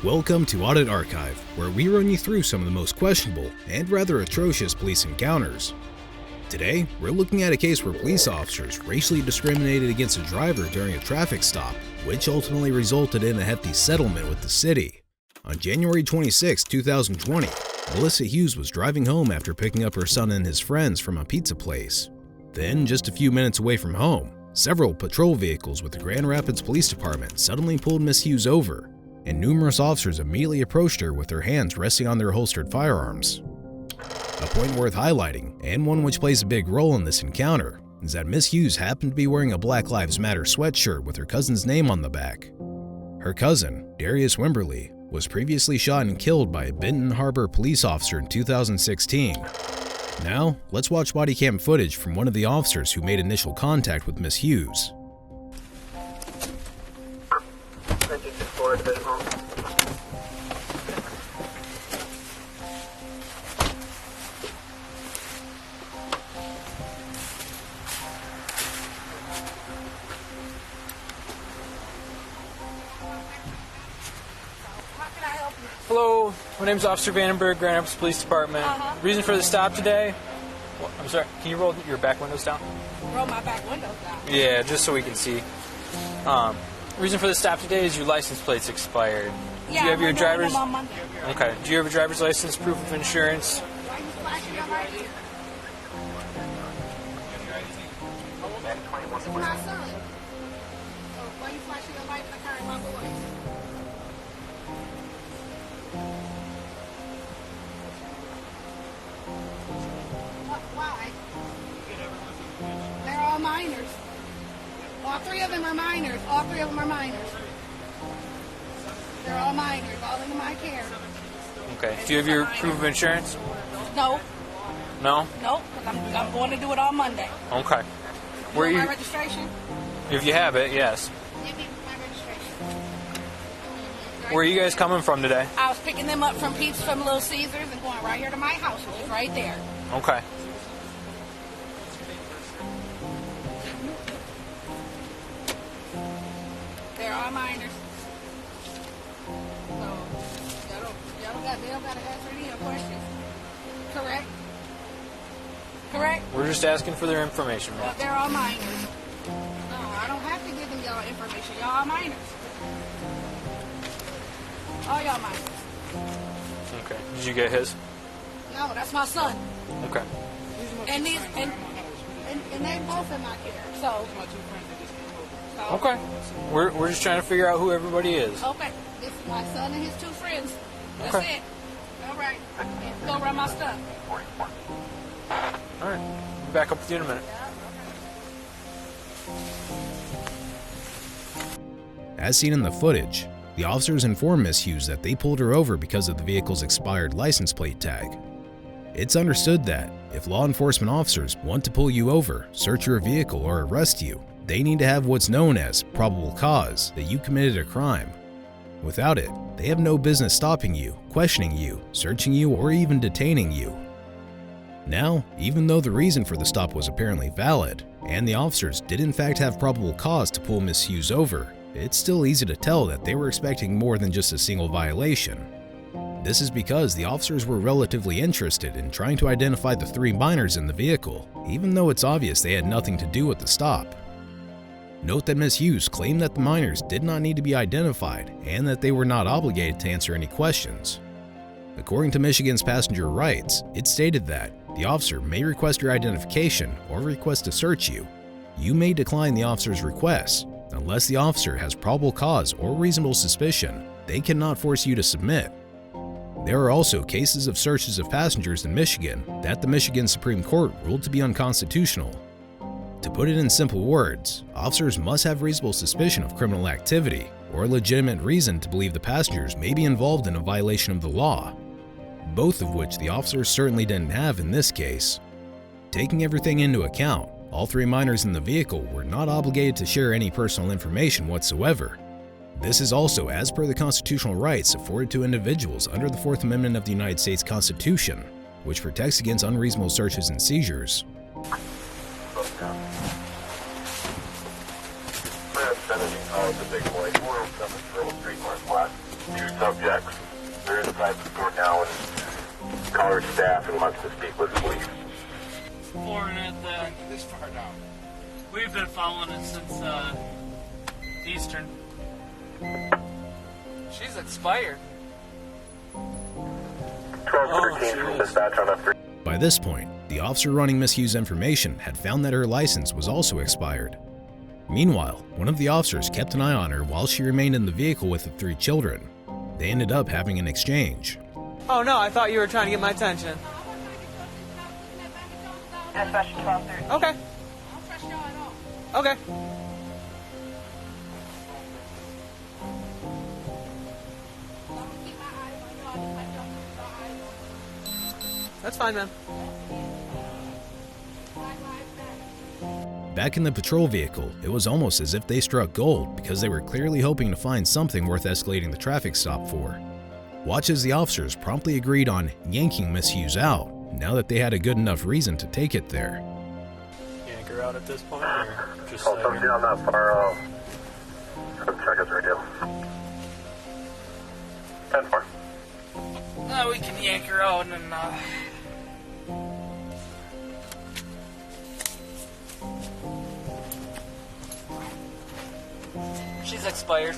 Welcome to Audit Archive, where we run you through some of the most questionable and rather atrocious police encounters. Today, we're looking at a case where police officers racially discriminated against a driver during a traffic stop, which ultimately resulted in a hefty settlement with the city. On January 26, 2020, Melissa Hughes was driving home after picking up her son and his friends from a pizza place. Then, just a few minutes away from home, several patrol vehicles with the Grand Rapids Police Department suddenly pulled Miss Hughes over, and numerous officers immediately approached her with their hands resting on their holstered firearms. A point worth highlighting, and one which plays a big role in this encounter, is that Miss Hughes happened to be wearing a Black Lives Matter sweatshirt with her cousin's name on the back. Her cousin, Darius Wimberly, was previously shot and killed by a Benton Harbor police officer in 2016. Now, let's watch body cam footage from one of the officers who made initial contact with Miss Hughes. Hello, my name is Officer Vandenberg, Grand Rapids Police Department. Reason for the stop today? Well, I'm sorry, can you roll your back windows down? Roll my back windows down? Yeah, just so we can see. Reason for the stop today is your license plate's expired. Yeah, do you have your driver's? On Monday. Okay. Do you have a driver's license, proof of insurance? Why are you flashing your lights? This is my son. So why are you flashing your lights in the car and my boys? Why? They're all minors. All three of them are minors. All three of them are minors. They're all minors, all in my care. Okay. Do you have your proof of insurance? No. No? No, because I'm going to do it on Monday. Okay. Where You you? want my registration? If you have it, yes. Give me my registration. Where are you guys coming from today? I was picking them up from Pete's from Little Caesars and going right here to my house, which is right there. Okay. They're all minors. So, they don't got to answer any questions. Correct? Correct? We're just asking for their information, Well, ma'am. they're all minors. No, I don't have to give them y'all information. Y'all are minors. All y'all minors. Okay. Did you get his? No, that's my son. Okay. And these and they both in my care. So Okay. We're just trying to figure out who everybody is. Okay. This is my son and his two friends. That's Okay. it. All right. Go run my stuff. All right. Be back up with you in a minute. As seen in the footage, the officers informed Miss Hughes that they pulled her over because of the vehicle's expired license plate tag. It's understood that if law enforcement officers want to pull you over, search your vehicle, or arrest you, they need to have what's known as probable cause that you committed a crime. Without it, they have no business stopping you, questioning you, searching you, or even detaining you. Now, even though the reason for the stop was apparently valid, and the officers did in fact have probable cause to pull Miss Hughes over, it's still easy to tell that they were expecting more than just a single violation. This is because the officers were relatively interested in trying to identify the three minors in the vehicle, even though it's obvious they had nothing to do with the stop. Note that Miss Hughes claimed that the minors did not need to be identified and that they were not obligated to answer any questions. According to Michigan's passenger rights, it stated that the officer may request your identification or request to search you. You may decline the officer's request. Unless the officer has probable cause or reasonable suspicion, they cannot force you to submit. There are also cases of searches of passengers in Michigan that the Michigan Supreme Court ruled to be unconstitutional. To put it in simple words, officers must have reasonable suspicion of criminal activity or a legitimate reason to believe the passengers may be involved in a violation of the law, both of which the officers certainly didn't have in this case. Taking everything into account, all three minors in the vehicle were not obligated to share any personal information whatsoever. This is also as per the constitutional rights afforded to individuals under the Fourth Amendment of the United States Constitution, which protects against unreasonable searches and seizures. The big boy, 407 Pearl Street Northwest. subjects. They're inside the store now, and caller staff and wants to speak with police. Forwarding it this far down. We've been following it since Eastern. She's expired. 1213 from dispatch on F3. By this point, the officer running misuse information had found that her license was also expired. Meanwhile, one of the officers kept an eye on her while she remained in the vehicle with the 3 children. They ended up having an exchange. Oh no, I thought you were trying to get my attention. Dispatch 1230. Okay. I don't trust y'all at all. Okay. I'm gonna keep my eyes on y'all. Just like y'all keep your eyes on me. That's fine, man. Black lives matter. Back in the patrol vehicle, it was almost as if they struck gold because they were clearly hoping to find something worth escalating the traffic stop for. Watch as the officers promptly agreed on yanking misuse out, now that they had a good enough reason to take it there. Yank her out at this point, or just Oh, somebody on that far, check his radio. 10-4. We can yank her out and she's expired.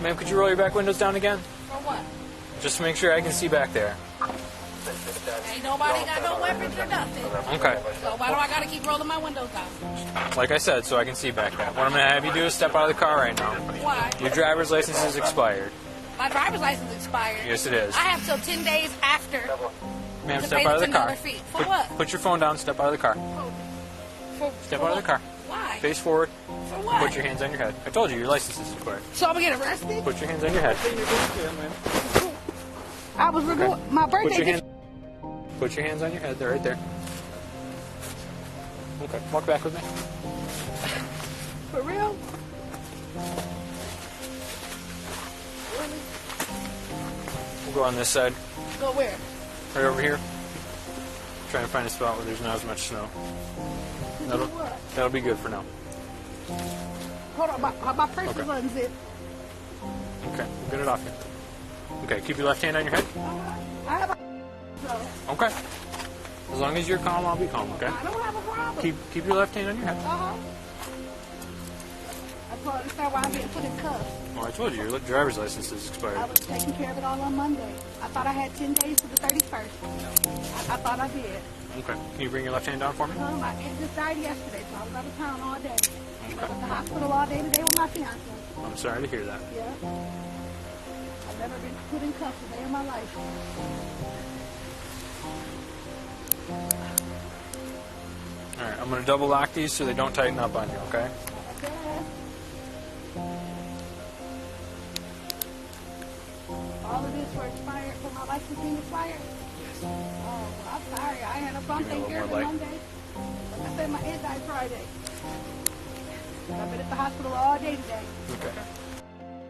Ma'am, could you roll your back windows down again? For what? Just to make sure I can see back there. Ain't nobody got no weapons or nothing. Okay. So why do I gotta keep rolling my windows down? Like I said, so I can see back there. What I'm going to have you do is step out of the car right now. Why? Your driver's license is expired. My driver's license expired. Yes, it is. I have till 10 days after Ma'am, to step pay out of the the car. $10 fee. For what? Put your phone down, step out of the car. Step out of the car. Why? Face forward. For what? Put your hands on your head. I told you, your license is expired. So I'm gonna get arrested? Put your hands on your head. I was my Put your, birthday. hand, put your hands on your head. They're right there. Okay, walk back with me. For real? Really? We'll go on this side. Go where? Right over here. Trying to find a spot where there's not as much snow. That'll be good for now. Hold on, my purse Okay. is unzipped. Okay, we'll get it off here. Okay, keep your left hand on your head. I have a Okay. As long as you're calm, I'll be calm, okay? I don't have a problem. Keep your left hand on your head. I don't understand why I'm being put in cuffs. Well, I told you, your driver's license is I expired. was taking care of it all on Monday. I thought I had 10 days to the 31st. I thought I did. Okay. Can you bring your left hand down for me? My aunt just died yesterday, so I was out of town all day. I was Okay. at the hospital all day today with my fiance. I'm sorry to hear that. Yeah. I've never been put in cuffs a day in my life. All right, I'm going to double lock these so they don't tighten up on you, okay? Okay. All of this for expired, for my license being expired? Yes. Oh, well, I'm sorry. I had a bump Give me a taken care little of more it Monday. Like I said, my aunt died Friday. I've been at the hospital all day today. Okay.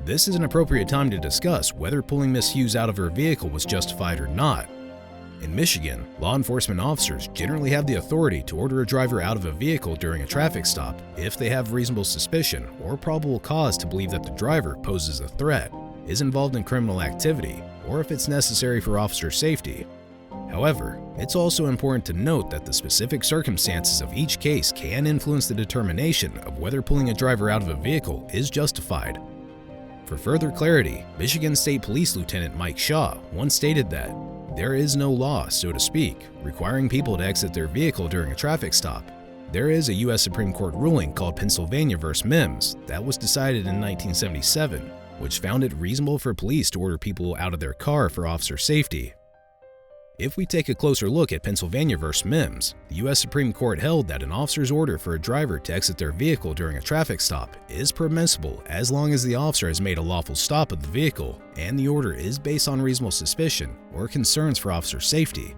This is an appropriate time to discuss whether pulling Miss Hughes out of her vehicle was justified or not. In Michigan, law enforcement officers generally have the authority to order a driver out of a vehicle during a traffic stop if they have reasonable suspicion or probable cause to believe that the driver poses a threat, is involved in criminal activity, or if it's necessary for officer safety. However, it's also important to note that the specific circumstances of each case can influence the determination of whether pulling a driver out of a vehicle is justified. For further clarity, Michigan State Police Lieutenant Mike Shaw once stated that there is no law, so to speak, requiring people to exit their vehicle during a traffic stop. There is a U.S. Supreme Court ruling called Pennsylvania v. Mims that was decided in 1977, which found it reasonable for police to order people out of their car for officer safety. If we take a closer look at Pennsylvania v. Mims, the U.S. Supreme Court held that an officer's order for a driver to exit their vehicle during a traffic stop is permissible as long as the officer has made a lawful stop of the vehicle and the order is based on reasonable suspicion or concerns for officer safety.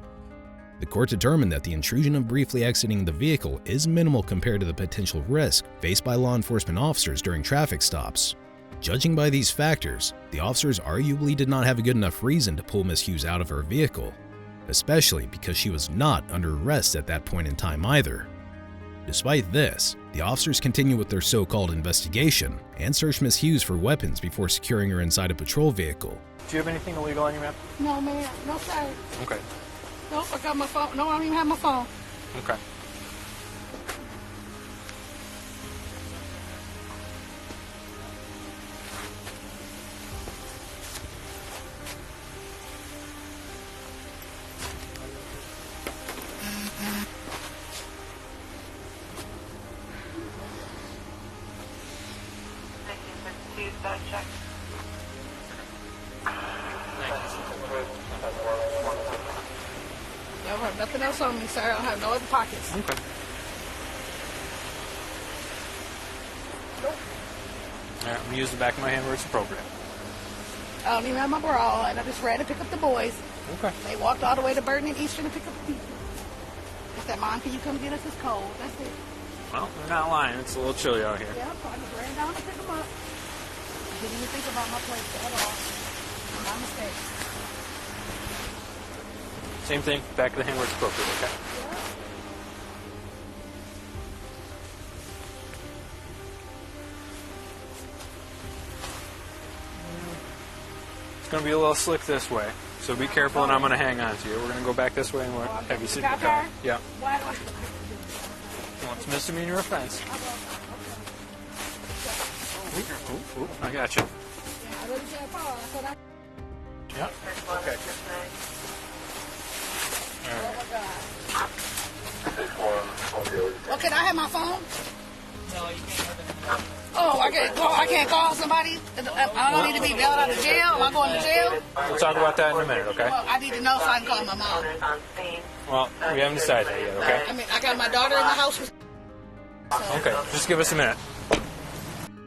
The court determined that the intrusion of briefly exiting the vehicle is minimal compared to the potential risk faced by law enforcement officers during traffic stops. Judging by these factors, the officers arguably did not have a good enough reason to pull Miss Hughes out of her vehicle, especially because she was not under arrest at that point in time either. Despite this, the officers continue with their so-called investigation and search Miss Hughes for weapons before securing her inside a patrol vehicle. Do you have anything illegal on you, ma'am? No, ma'am. No, sir. Okay. Nope, I got my phone. No, I don't even have my phone. Okay. Check. I don't have nothing else on me, sir. I don't have no other pockets. Okay. Nope. All right, I'm gonna use the back of my hand where it's appropriate. I don't even have my bra, and I just ran to pick up the boys. Okay. They walked all the way to Burton and Eastern to pick up the people. I said, Mom, can you come get us? It's cold. That's it. Well, they're not lying. It's a little chilly out here. Yeah, so I just ran down to pick them up. Didn't even think about my place at all. My mistake. Same thing, back of the hand where it's appropriate, okay? Yeah. It's going to be a little slick this way, so be careful and I'm going to hang on to you. We're going to go back this way and we'll have you sit in the car. Yeah. Why do I... Well, it's a misdemeanor offense. Ooh, I got you. Yeah, I really said Paul. I said I... Yeah. Okay. Oh my God. Well, can I have my phone? No, you can't have it. Oh, I can't call somebody? I don't need to be bailed out of jail? Am I going to jail? We'll talk about that in a minute, okay? Well, I need to know so I can call my mom. Well, we haven't decided that yet, okay? I mean, I got my daughter in the house with... Okay, just give us a minute.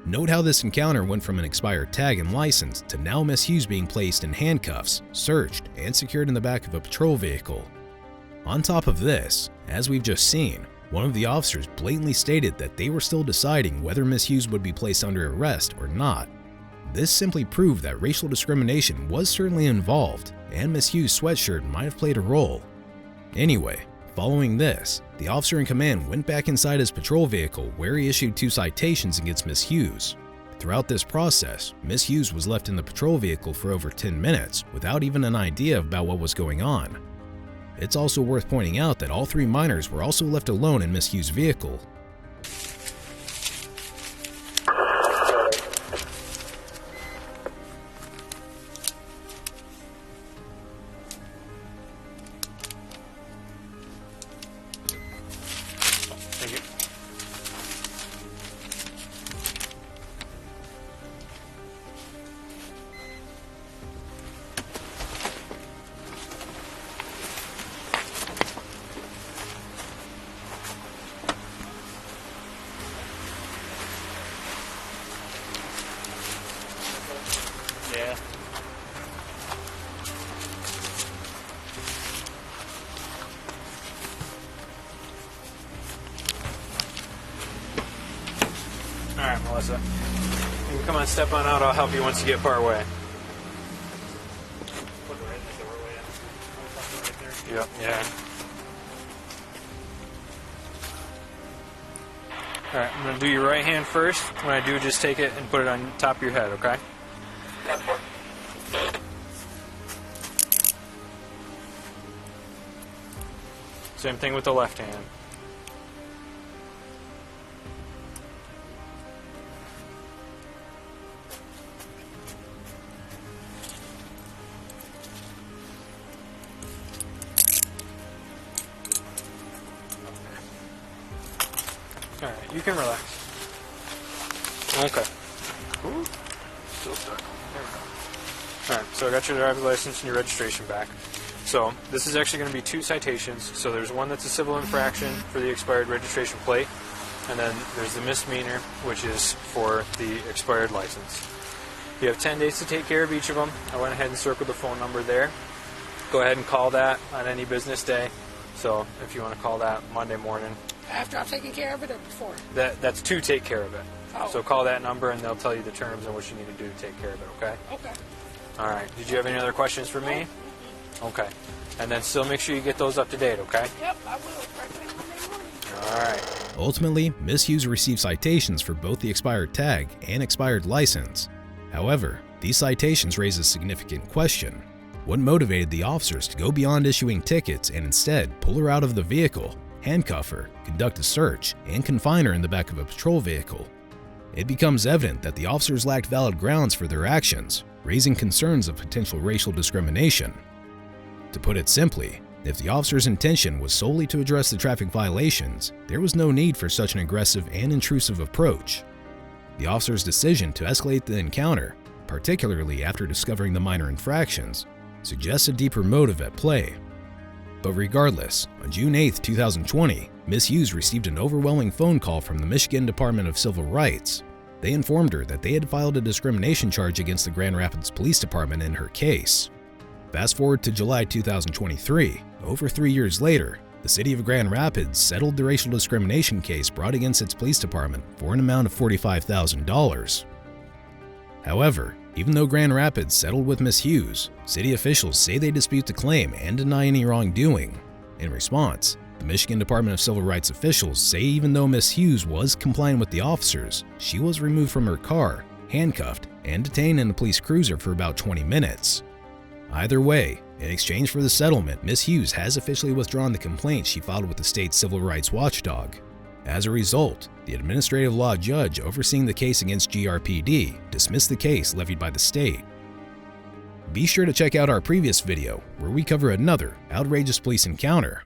Note how this encounter went from an expired tag and license to now Miss Hughes being placed in handcuffs, searched, and secured in the back of a patrol vehicle. On top of this, as we've just seen, one of the officers blatantly stated that they were still deciding whether Miss Hughes would be placed under arrest or not. This simply proved that racial discrimination was certainly involved, and Miss Hughes' sweatshirt might have played a role. Anyway, following this, the officer in command went back inside his patrol vehicle where he issued 2 citations against Miss Hughes. Throughout this process, Miss Hughes was left in the patrol vehicle for over 10 minutes without even an idea about what was going on. It's also worth pointing out that all 3 minors were also left alone in Miss Hughes' vehicle. Thank you. Yeah. All right, Melissa. You can come on, step on out. I'll help you once you get far away. Yep, yeah. All right, I'm going to do your right hand first. When I do, just take it and put it on top of your head, okay? Same thing with the left hand. All right, you can relax. Okay. Ooh, still stuck. There we go. All right, so I got your driver's license and your registration back. So this is actually going to be 2 citations. So there's one that's a civil infraction for the expired registration plate, and then there's the misdemeanor, which is for the expired license. You have 10 days to take care of each of them. I went ahead and circled the phone number there. Go ahead and call that on any business day. So if you want to call that Monday morning. After I've taken care of it or before? That's to take care of it. Oh. So call that number and they'll tell you the terms and what you need to do to take care of it, okay? Okay. All right. Did you have any other questions for me? Okay. And then still make sure you get those up to date, okay? Yep, I will. First thing Monday morning. All right. Ultimately, Miss Hughes received citations for both the expired tag and expired license. However, these citations raise a significant question. What motivated the officers to go beyond issuing tickets and instead pull her out of the vehicle, handcuff her, conduct a search, and confine her in the back of a patrol vehicle? It becomes evident that the officers lacked valid grounds for their actions, raising concerns of potential racial discrimination. To put it simply, if the officer's intention was solely to address the traffic violations, there was no need for such an aggressive and intrusive approach. The officer's decision to escalate the encounter, particularly after discovering the minor infractions, suggests a deeper motive at play. But regardless, on June 8, 2020, Ms. Hughes received an overwhelming phone call from the Michigan Department of Civil Rights. They informed her that they had filed a discrimination charge against the Grand Rapids Police Department in her case. Fast forward to July 2023, over 3 years later, the city of Grand Rapids settled the racial discrimination case brought against its police department for an amount of $45,000. However, even though Grand Rapids settled with Ms. Hughes, city officials say they dispute the claim and deny any wrongdoing. In response, the Michigan Department of Civil Rights officials say even though Ms. Hughes was complying with the officers, she was removed from her car, handcuffed, and detained in a police cruiser for about 20 minutes. Either way, in exchange for the settlement, Ms. Hughes has officially withdrawn the complaint she filed with the state's civil rights watchdog. As a result, the administrative law judge overseeing the case against GRPD dismissed the case levied by the state. Be sure to check out our previous video where we cover another outrageous police encounter